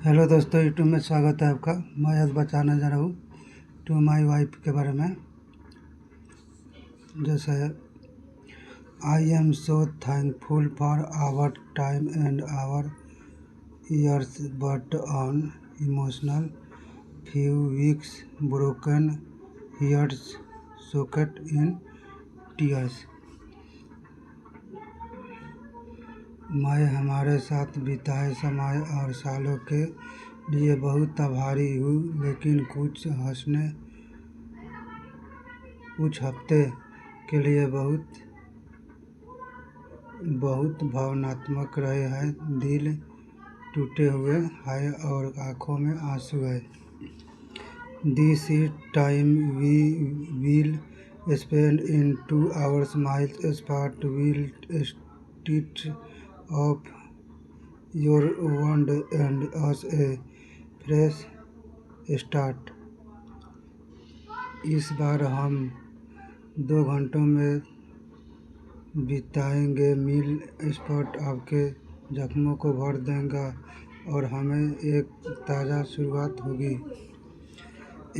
Hello दोस्तों, YouTube में स्वागत है आपका। मैं आज बताने जा रहा हूँ टू माई वाइफ के बारे में। जैसे I am so thankful for our time and our years but on emotional few weeks broken hearts soaked in tears. मैं हमारे साथ बिताए समय और सालों के लिए बहुत आभारी हूँ, लेकिन कुछ हफ्ते के लिए बहुत भावनात्मक रहे हैं। दिल टूटे हुए हैं और आंखों में आंसू है। This is time we will spend in 2 hours miles स्पार्ट will stitch of your wound and us a fresh start। इस बार हम 2 घंटों में बिताएंगे। मिल स्पॉट आपके जख्मों को भर देगा और हमें एक ताज़ा शुरुआत होगी।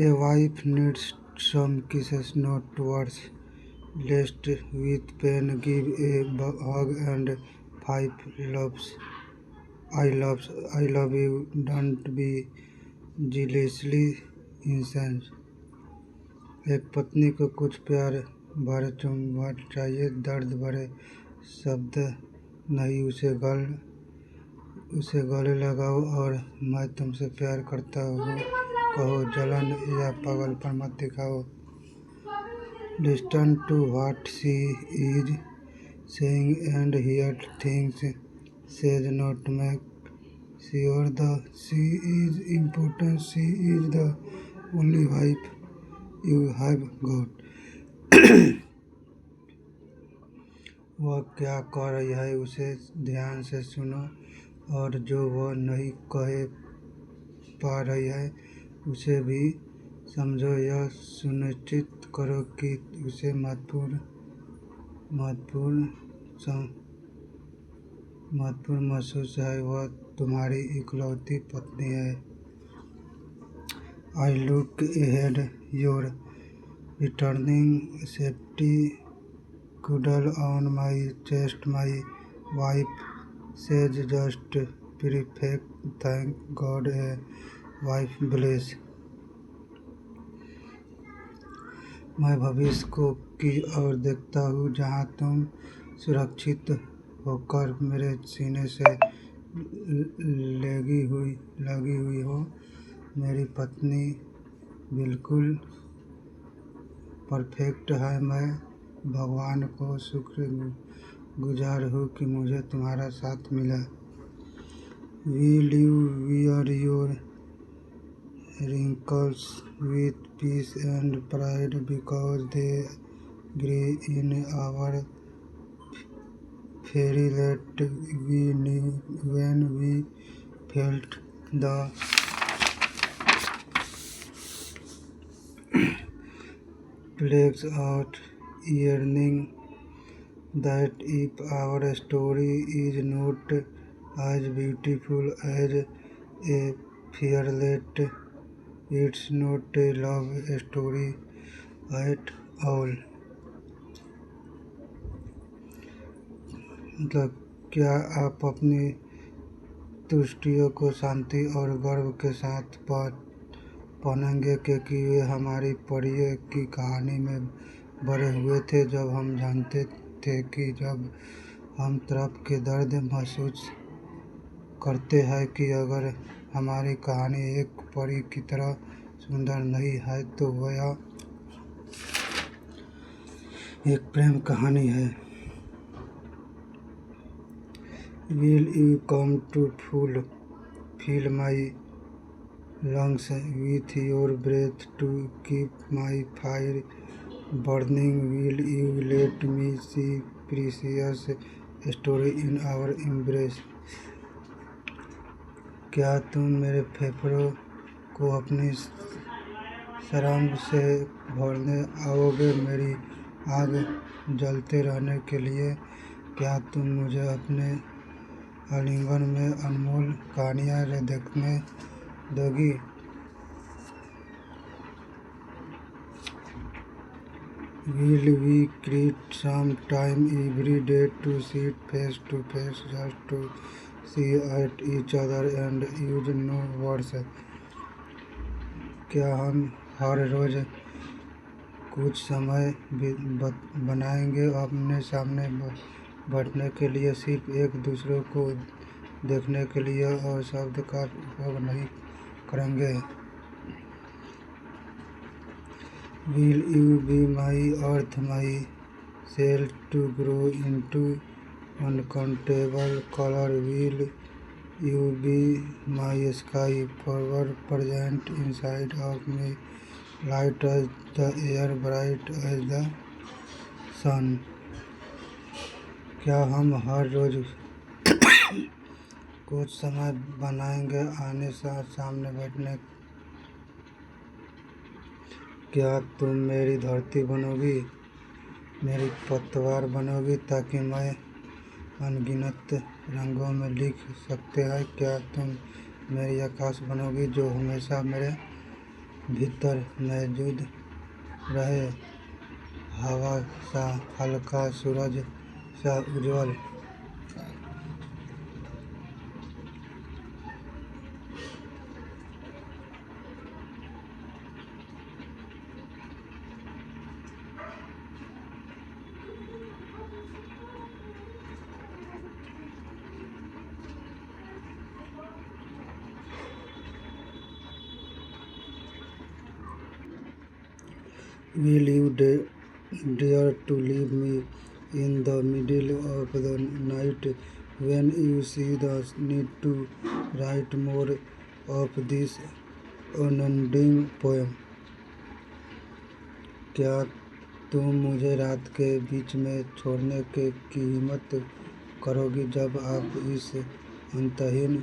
A wife needs some kisses not words laced with pain। Give a hug and 5 loves I love you। Don't be jealously insane। एक पत्नी को कुछ प्यार भरे चुम्बन चाहिए, दर्द भरे शब्द नहीं। उसे गले लगाओ और मैं तुमसे प्यार करता हूँ कहो। जलन या पागलपन मत दिखाओ। Listen to what she is saying and hear things she says not। make sure that she is important। She is the only wife you have got। वह क्या कह रही है उसे ध्यान से सुनो, और जो वह नहीं कह पा रही है उसे भी समझो। यह सुनिश्चित करो कि उसे महत्वपूर्ण महसूस है। वह तुम्हारी इकलौती पत्नी है। I look ahead your returning safety cuddle on my chest। My wife says just perfect। Thank God a wife bless। मैं भविष्य की ओर देखता हूँ जहाँ तुम सुरक्षित होकर मेरे सीने से लगी हुई हो। मेरी पत्नी बिल्कुल परफेक्ट है। मैं भगवान को शुक्रगुजार हूँ कि मुझे तुम्हारा साथ मिला। Will you wear your wrinkles with peace and pride because they grew in our fairy that we knew when we felt the plagues out yearning। that if our story is not as beautiful as a fairytale, it's not a love story at all। मतलब क्या आप अपनी तुष्टियों को शांति और गर्व के साथ पहनेंगे, क्योंकि वे हमारी परियों की कहानी में बड़े हुए थे जब हम जानते थे कि जब हम तरफ के दर्द महसूस करते हैं कि अगर हमारी कहानी एक परी की तरह सुंदर नहीं है तो वह एक प्रेम कहानी है। Will you come to fill my lungs with your breath to keep my fire burning? Will you let me see precious story in our embrace? क्या तुम मेरे फेफड़ों को अपनी शराब से भरने आओगे मेरी आग जलते रहने के लिए? क्या तुम मुझे अपने आलिंगन में अनमोल कहानियाँ देखने दोगी? Will we create some time every day to sit face to face just to see at each other and use no words? क्या हम हर रोज कुछ समय बनाएंगे आमने सामने बैठने के लिए, सिर्फ एक दूसरे को देखने के लिए, और शब्द का उपयोग नहीं करेंगे? Will you be my earth, my shell to grow into uncountable color? Will you be my sky, forever present inside of me, light as the air, bright as the sun? क्या हम हर रोज कुछ समय बनाएंगे आने सामने बैठने? क्या तुम मेरी धरती बनोगी, मेरी पतवार बनोगी, ताकि मैं अनगिनत रंगों में लिख सकते हैं? क्या तुम मेरी आकाश बनोगी, जो हमेशा मेरे भीतर मौजूद रहे, हवा सा हल्का, सूरज सा उज्जवल? Will you dare to leave me in the middle of the night when you see the need to write more of this unending poem? क्या तुम मुझे रात के बीच में छोड़ने की हिम्मत करोगी, जब आप इस अंतहीन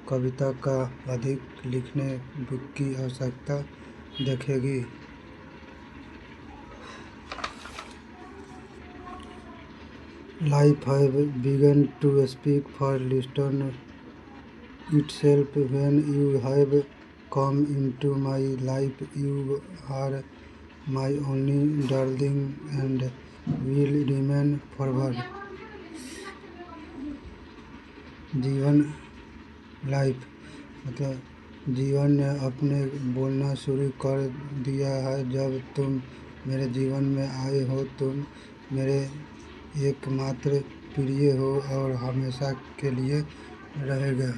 कविता का अधिक लिखने की आवश्यकता देखेगी? Life has begun to speak for listener itself when you have come into my life. You are my only darling and will remain forever. जीवन लाइफ मतलब जीवन ने अपने बोलना शुरू कर दिया है जब तुम मेरे जीवन में आए हो। तुम मेरे एकमात्र प्रिय हो और हमेशा के लिए रहेगा।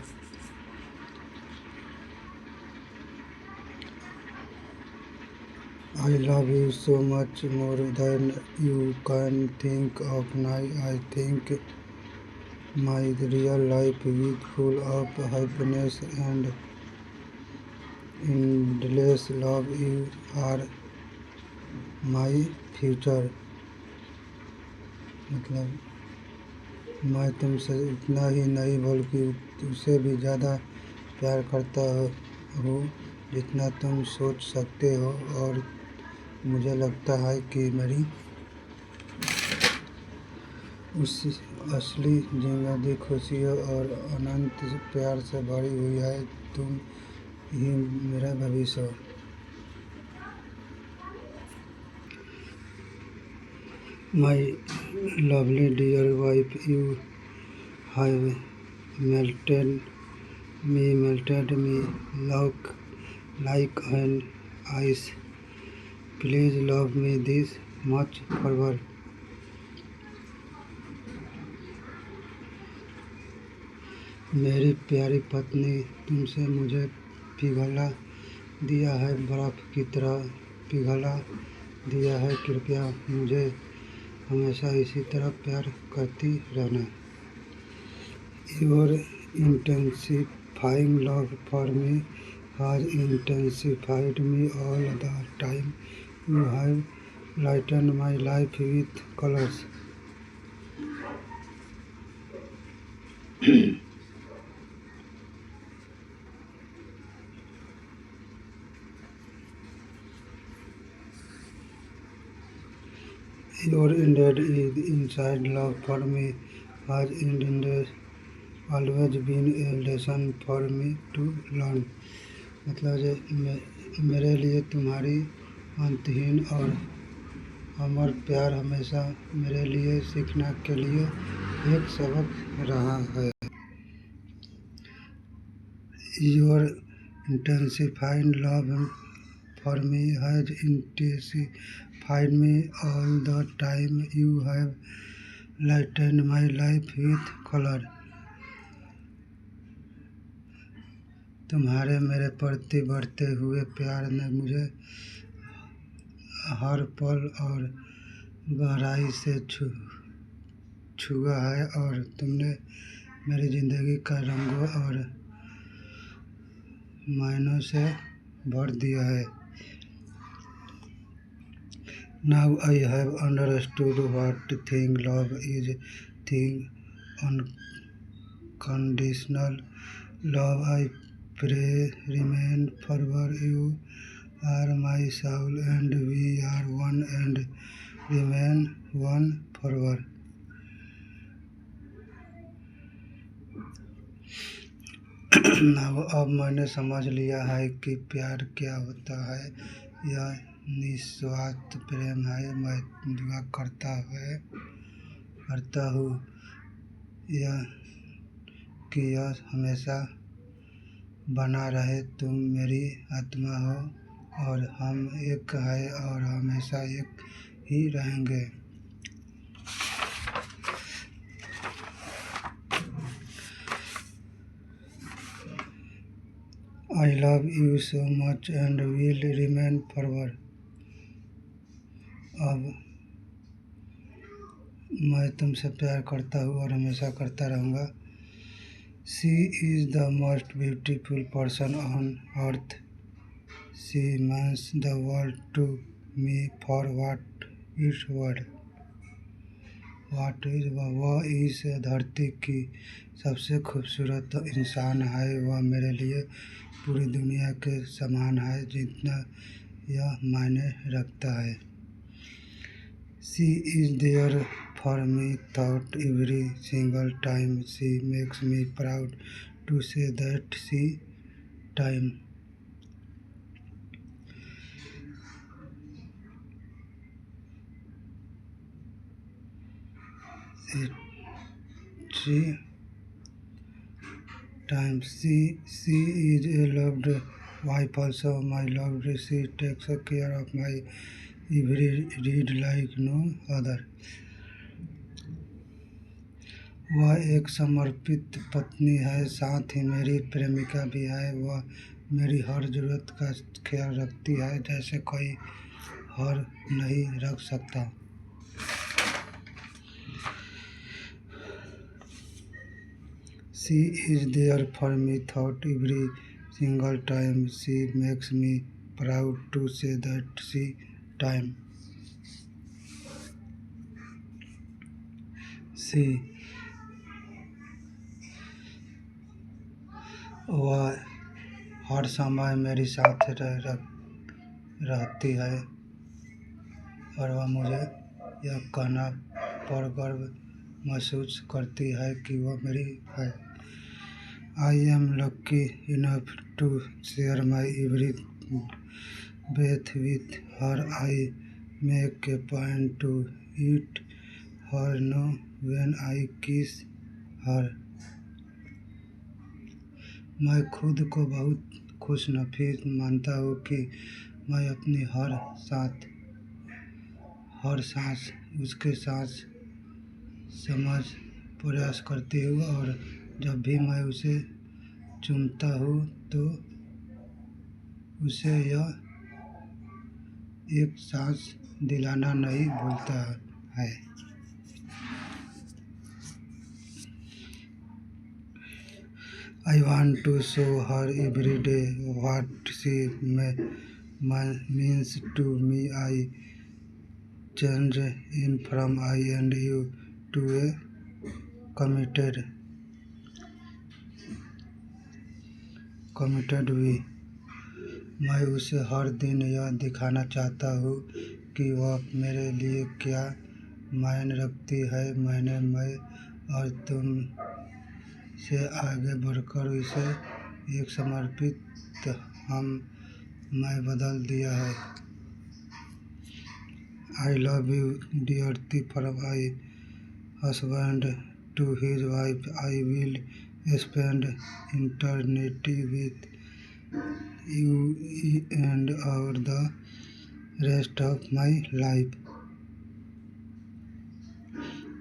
I love you so much more than you can think of now. I think my real life is full of happiness and endless love. You are my future। मतलब मैं तुमसे इतना ही नहीं बल्कि उससे भी ज़्यादा प्यार करता हूँ जितना तुम सोच सकते हो, और मुझे लगता है कि मेरी उस असली ज़िंदगी खुशियों और अनंत प्यार से भरी हुई है। तुम ही मेरा भविष्य हो। My lovely dear wife, you have melted me like an ice. Please love me this much forever। मेरी प्यारी पत्नी, तुमसे मुझे पिघला दिया है, बर्फ की तरह पिघला दिया है। कृपया मुझे हमेशा इसी तरह प्यार करती रहना। Your intensifying love for me has intensified me all the time. You have lightened my life with colors। Your indeed inside love for me has indeed always been a lesson for me to learn. मतलब मेरे लिए तुम्हारी अंतहीन और अमर प्यार हमेशा मेरे लिए सीखने के लिए एक सबक रहा है। Your intensified love for me has intensified me all the time. You have lightened my life with colour. तुम्हारे मेरे प्रति बढ़ते हुए प्यार ने मुझे हर पल और गहराई से छुआ है और तुमने मेरी ज़िंदगी का रंगों और मायनों से भर दिया है। Now I have understood what thing love is. Thing unconditional love. I pray remain forever. You are my soul and we are one and remain one forever। अब मैंने समझ लिया है कि प्यार क्या होता है। यह निस्वार्थ प्रेम है। मैं दुआ करता हूँ कि यह हमेशा बना रहे। तुम मेरी आत्मा हो और हम एक हैं और हमेशा एक ही रहेंगे। I love you so much and will remain forever। अब मैं तुमसे प्यार करता हूँ और हमेशा करता रहूँगा। She is the most beautiful person on earth। She means the world to me for what is world। वह इस धरती की सबसे खूबसूरत इंसान है। वह मेरे लिए पूरी दुनिया के समान है जितना यह मायने रखता है। She is there for me throughout every single time। She makes me proud to say that she time। She is a loved wife also my loved। She takes care of my every need like no other। वह एक समर्पित पत्नी है साथ ही मेरी प्रेमिका भी है। वह मेरी हर ज़रूरत का ख्याल रखती है जैसे कोई और नहीं रख सकता। She is there for me throughout every single time। She makes me proud to say that she time। वह हर समय मेरे साथ रहती है और वह मुझे यह कहना पर गर्व महसूस करती है कि वह मेरी है। I am lucky enough to share my every breath with her। I make a point to let her know when I kiss her। मैं खुद को बहुत खुशनसीब मानता हूँ कि मैं अपनी हर सांस उसके साथ समझ प्रयास करती हूँ और जब भी मैं उसे चूमता हूँ तो उसे यह एक सांस दिलाना नहीं भूलता है। I want to show her every day what she means to me। I change in from I and you to a committed we। मैं उसे हर दिन यह दिखाना चाहता हूँ कि वह मेरे लिए क्या मायने रखती है। मैं और तुम से आगे बढ़कर इसे एक समर्पित मैं बदल दिया है। I love you dearly from my husband to his wife. I will spend eternity with you and और the rest of my life.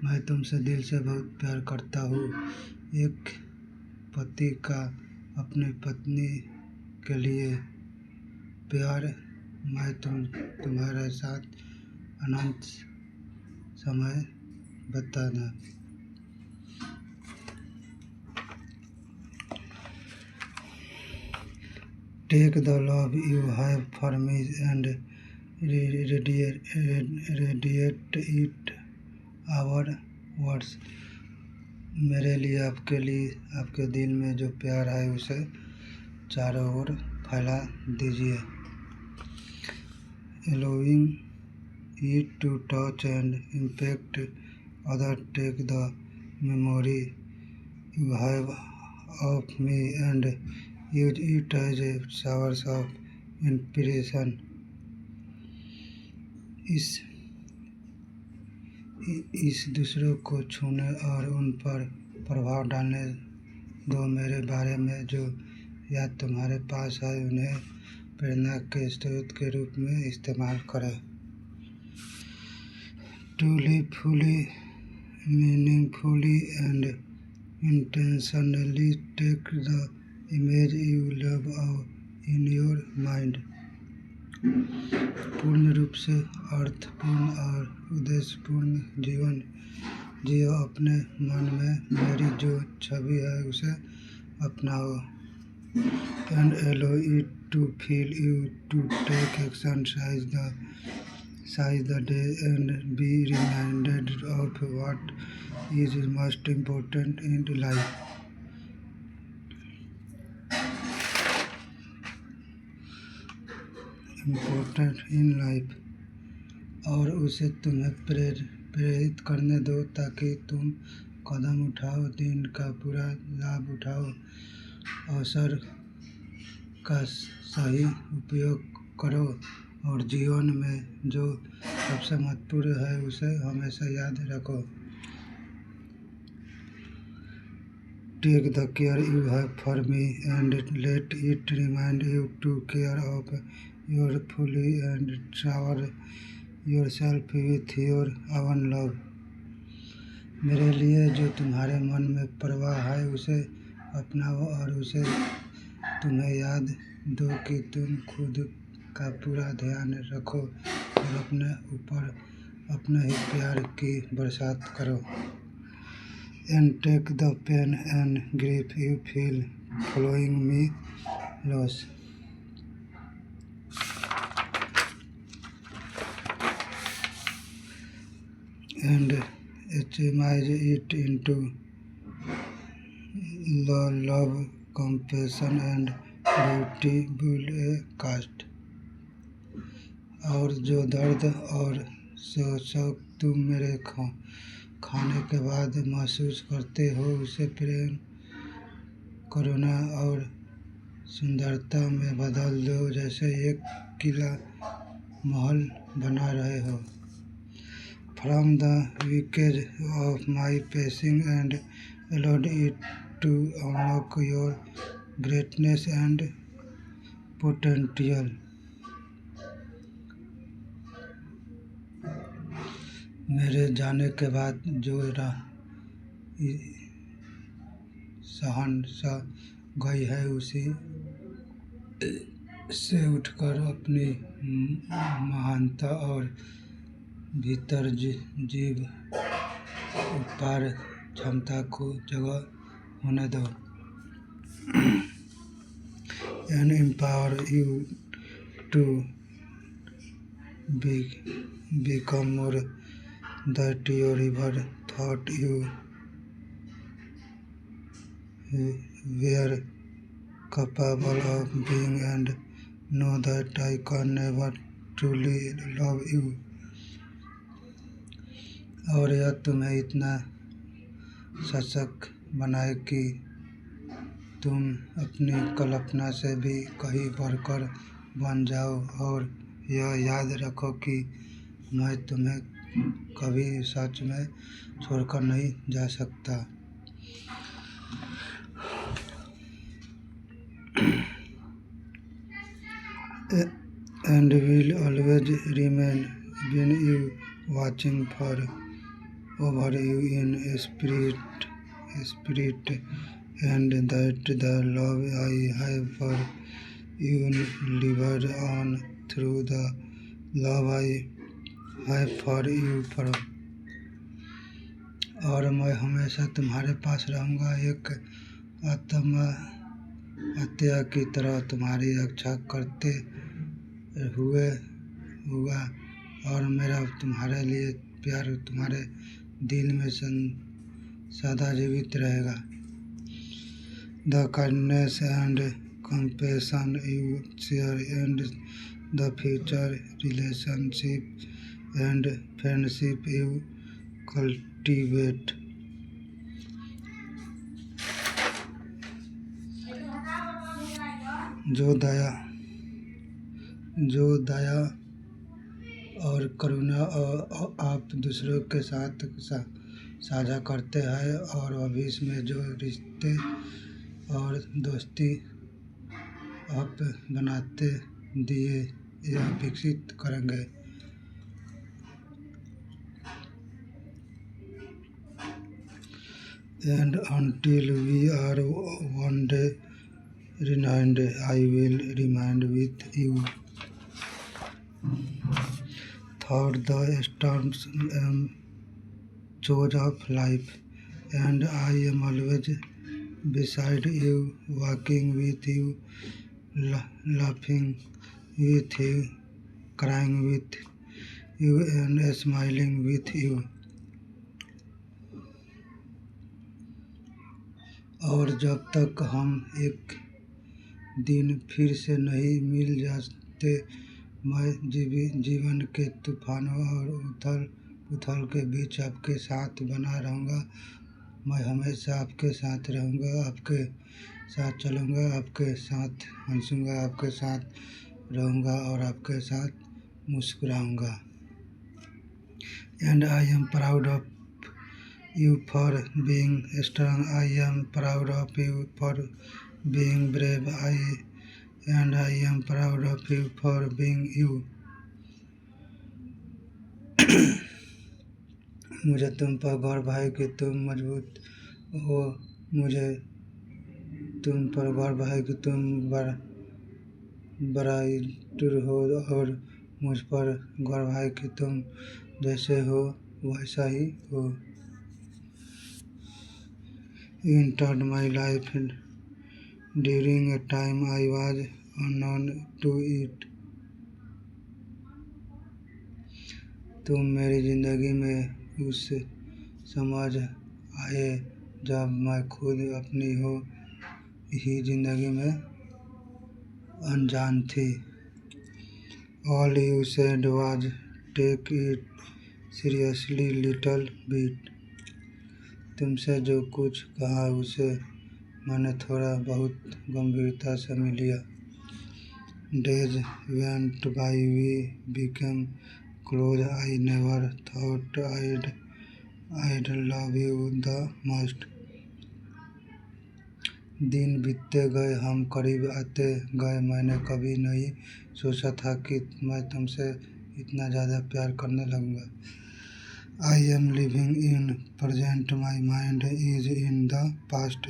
मैं तुमसे दिल से बहुत प्यार करता हूँ। एक पति का अपनी पत्नी के लिए प्यार। मैं तुम्हारे साथ अनंत समय बिताना। Take the love you have for me and radiate it our words. मेरे लिए आपके दिल में जो प्यार है उसे चारों ओर फैला दीजिए। allowing it to touch and impact others. Take the memory you have of me and use it as a source of inspiration. इस दूसरों को छूने और उन पर प्रभाव डालने दो। मेरे बारे में जो याद तुम्हारे पास है उन्हें प्रेरणा के स्रोत के रूप में इस्तेमाल करें। To live fully, meaningfully and intentionally, take the image you love in your mind. पूर्ण रूप से अर्थपूर्ण और उद्देश्यपूर्ण जीवन जियो। अपने मन में मेरी जो छवि है उसे अपनाओ। And allow it to feel you to take action, seize the day and be reminded of what is most important in life. और उसे तुम्हें प्रेरित करने दो ताकि तुम कदम उठाओ, दिन का पूरा लाभ उठाओ, अवसर का सही उपयोग करो और जीवन में जो सबसे महत्वपूर्ण है उसे हमेशा याद रखो। Take the care you have for me and let it remind you to care of your fully and shower yourself with your own love. मेरे लिए जो तुम्हारे मन में परवाह है उसे अपनाओ और उसे तुम्हें याद दो कि तुम खुद का पूरा ध्यान रखो और अपने ऊपर अपने ही प्यार की बरसात करो। And take the pain and grief you feel following me loss. And channelize it into love, compassion and beauty will cast. और जो दर्द और शोक तुम मेरे खाने के बाद महसूस करते हो उसे प्रेम, करुणा और सुंदरता में बदल दो, जैसे एक किला महल बना रहे हो। From the wreckage of my passing and allow it to unlock your greatness and potential. मेरे जाने के बाद जो सहन सा गई है उसी से उठकर अपनी महानता और भीतर जीव पार क्षमता को जगह होने दो। And empower you to become more that you ever thought you were capable of being, and know that I can never truly love you. और यह तुम्हें इतना सशक्त बनाए कि तुम अपनी कल्पना से भी कहीं बढ़कर बन जाओ और यह याद रखो कि मैं तुम्हें कभी सच में छोड़कर नहीं जा सकता। And will always remain when you watching for over you in spirit, and that the love I have for you lives on through the love I have for you और मैं हमेशा तुम्हारे पास रहूँगा, एक आत्मा की तरह तुम्हारी रक्षा करते हुआ और मेरा तुम्हारे लिए प्यार तुम्हारे दिल में सदा जीवित रहेगा। The kindness and compassion you share and the future relationship and friendship you cultivate, जो दया और करुणा आप दूसरों के साथ साझा करते हैं और भविष्य में जो रिश्ते और दोस्ती आप बनाते दिए या विकसित करेंगे। And until we are one day reunited, I will remain with you through the storms and joys of life, and I am always beside you, walking with you, laughing with you, crying with you, and smiling with you। और जब तक हम एक दिन फिर से नहीं मिल जाते, मैं जीवन के तूफानों और उथल के बीच आपके साथ बना रहूँगा। मैं हमेशा आपके साथ रहूँगा, आपके साथ चलूँगा, आपके साथ हंसूँगा, आपके साथ रहूँगा और आपके साथ मुस्कुराऊँगा। And I am proud of you for being strong. I am proud of you for being brave. And I am proud of you for being you. मुझे तुम पर गर्व है कि तुम मजबूत हो, मुझे तुम पर गर्व है कि तुम बराबर हो और मुझ पर गर्व है कि तुम जैसे हो वैसा ही हो। You entered my life during a time I was unknown to it. तुम मेरी ज़िंदगी में उस समय आए जब मैं खुद अपनी ही ज़िंदगी में अनजान थी। All you said was take it seriously little bit. तुमसे जो कुछ कहा उसे मैंने थोड़ा बहुत गंभीरता से लिया। Days went by, we became close. I never thought I'd love you the most. दिन बीतते गए, हम करीब आते गए। मैंने कभी नहीं सोचा था कि मैं तुमसे इतना ज़्यादा प्यार करने लगूँगा। I am living in present, my mind is in the past.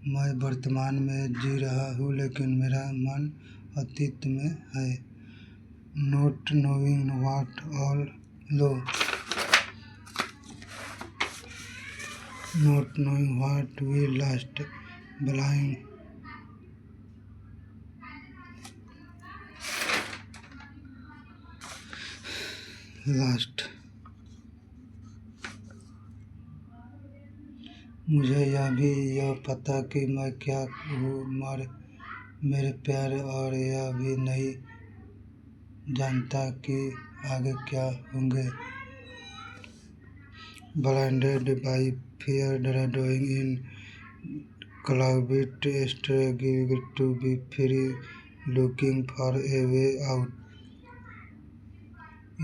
मैं वर्तमान में जी रहा हूँ लेकिन मेरा मन अतीत में है। Not knowing what we lost, blind lost। मुझे यह पता कि मैं क्या हूँ मेरे प्यार, और यह भी नहीं जानता कि आगे क्या होंगे। Blinded by fear, drawing in cloud struggle to be free, looking for a way out.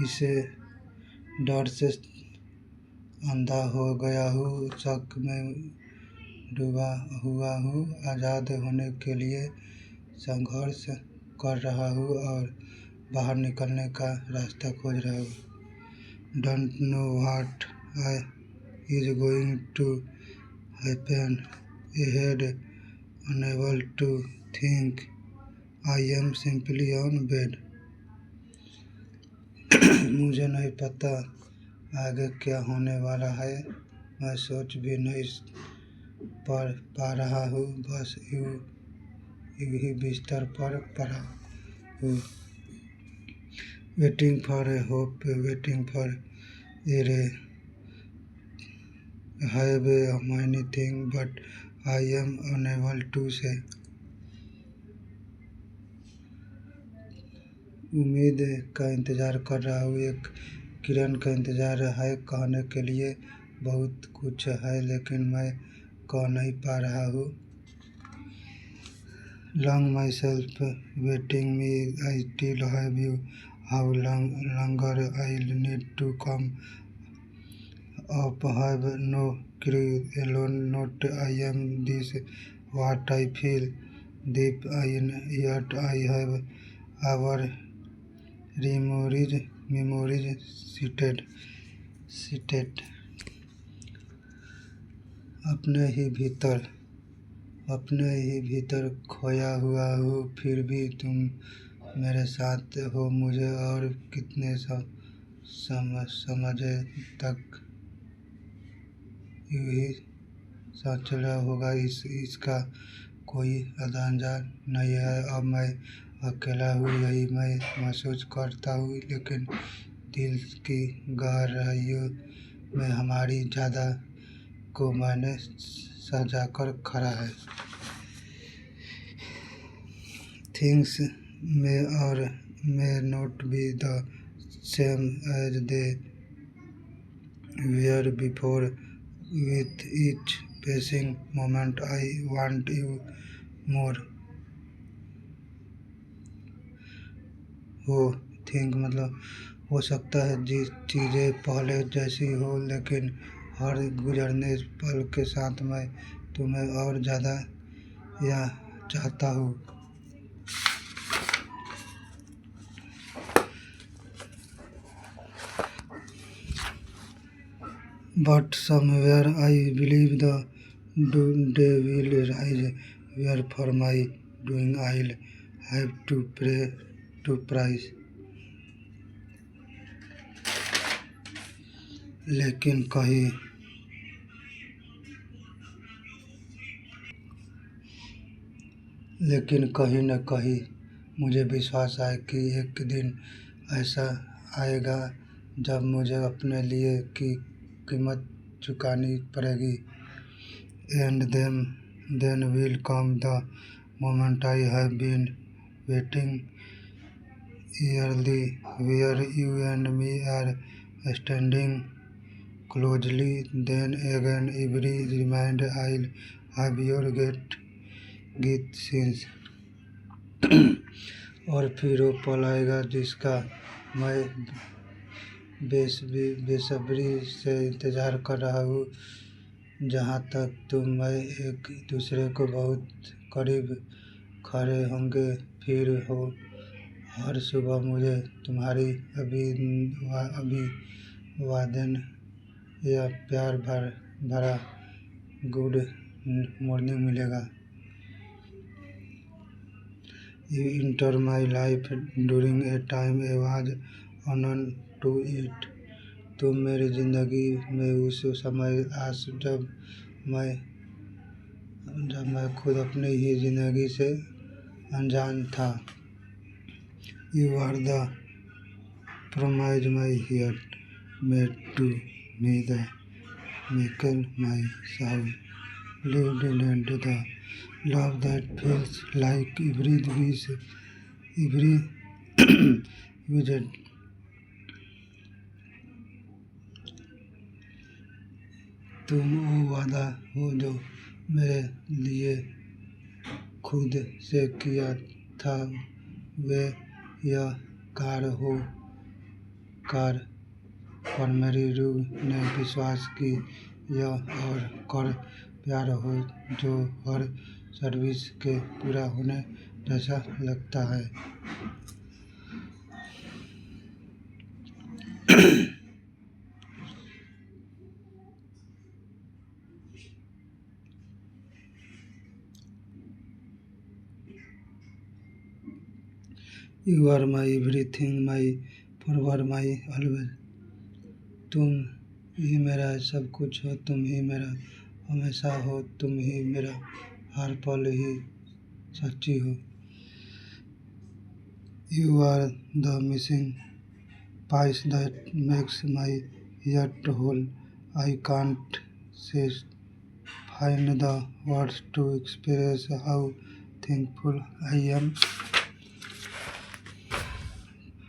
इसे डर से अंधा हो गया हूँ, शक में डूबा हुआ हूँ, आज़ाद होने के लिए संघर्ष कर रहा हूँ और बाहर निकलने का रास्ता खोज रहा हूँ। Don't know what is going to happen ahead, unable to think, I am simply on bed। मुझे नहीं पता आगे क्या होने वाला है, मैं सोच भी नहीं पा रहा हूँ, बस यूं ही बिस्तर पर पड़ा हूँ। Waiting for a hope, waiting for a ray, have many thing but I am unable to say. उम्मीद का इंतज़ार कर रहा हूँ, एक किरण का इंतज़ार है, कहने के लिए बहुत कुछ है लेकिन मैं कह नहीं पा रहा हूँ। Long my self waiting me, I still have you, how longer I need to come up, have no crew alone note, I am this what I feel deep in yet I have our memories seated अपने ही भीतर खोया हुआ हूँ, फिर भी तुम मेरे साथ हो, मुझे और कितने समझे तक यूं ही सोचना होगा। इसका कोई अंदाजा नहीं है, अब मैं अकेला हूँ, यही मैं महसूस करता हूँ, लेकिन दिल की गहराइयों में हमारी ज़्यादा को मैंने सजाकर खड़ा है। Things may or may not be the same as they were before, with each passing moment I want you more। हो थिंक मतलब हो सकता है चीज़ें पहले जैसी हो, लेकिन हर गुजरने पल के साथ मैं तुम्हें और ज़्यादा या चाहता हूँ। But somewhere I believe the day will rise, where for my doing I'll have to pay to price। लेकिन कहीं न कहीं मुझे विश्वास है कि एक दिन ऐसा आएगा जब मुझे अपने लिए की कीमत चुकानी पड़ेगी। And then will come the moment I have been waiting eagerly, where you and me are standing closely, then again every reminder I'll have your git since। और फिर वो पल आएगा जिसका मैं बेसब्री से इंतज़ार कर रहा हूँ, जहाँ तक तुम मैं एक दूसरे को बहुत करीब खड़े होंगे, फिर हो हर सुबह मुझे तुम्हारी अभिवादन या प्यार भरा गुड मॉर्निंग मिलेगा। You enter my life during a time I was unknown to it। तुम मेरी ज़िंदगी में उस समय आस जब मैं खुद अपनी ही ज़िंदगी से अनजान था। You are the promise my heart made to me, the miracle my soul believed in, and the love that feels like every visit। तुम वो वादा हो जो मेरे लिए खुद से किया था, वे यह कार पर मेरी रूह ने विश्वास की यह और कर प्यार हो जो हर सर्विस के पूरा होने जैसा लगता है। You are my everything, my forever, my always. तुम ही मेरा सब कुछ हो, तुम ही मेरा हमेशा हो, तुम ही मेरा हर पल ही सच्ची हो। You are the missing piece that makes my heart whole. I can't say find the words to express how thankful I am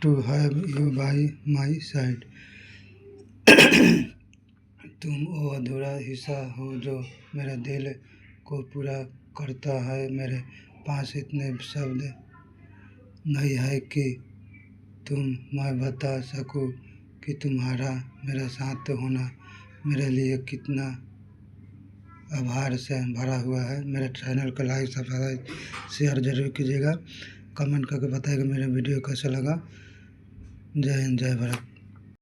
to have you by my side. तुम वो अधूरा हिस्सा हो जो मेरे दिल को पूरा करता है। मेरे पास इतने शब्द नहीं है कि मैं बता सकूं कि तुम्हारा मेरा साथ होना मेरे लिए कितना आभार से भरा हुआ है। मेरे चैनल को लाइक सब्सक्राइब शेयर ज़रूर कीजिएगा। कमेंट करके बताइएगा मेरा वीडियो कैसा लगा। जय हिंद, जय भारत।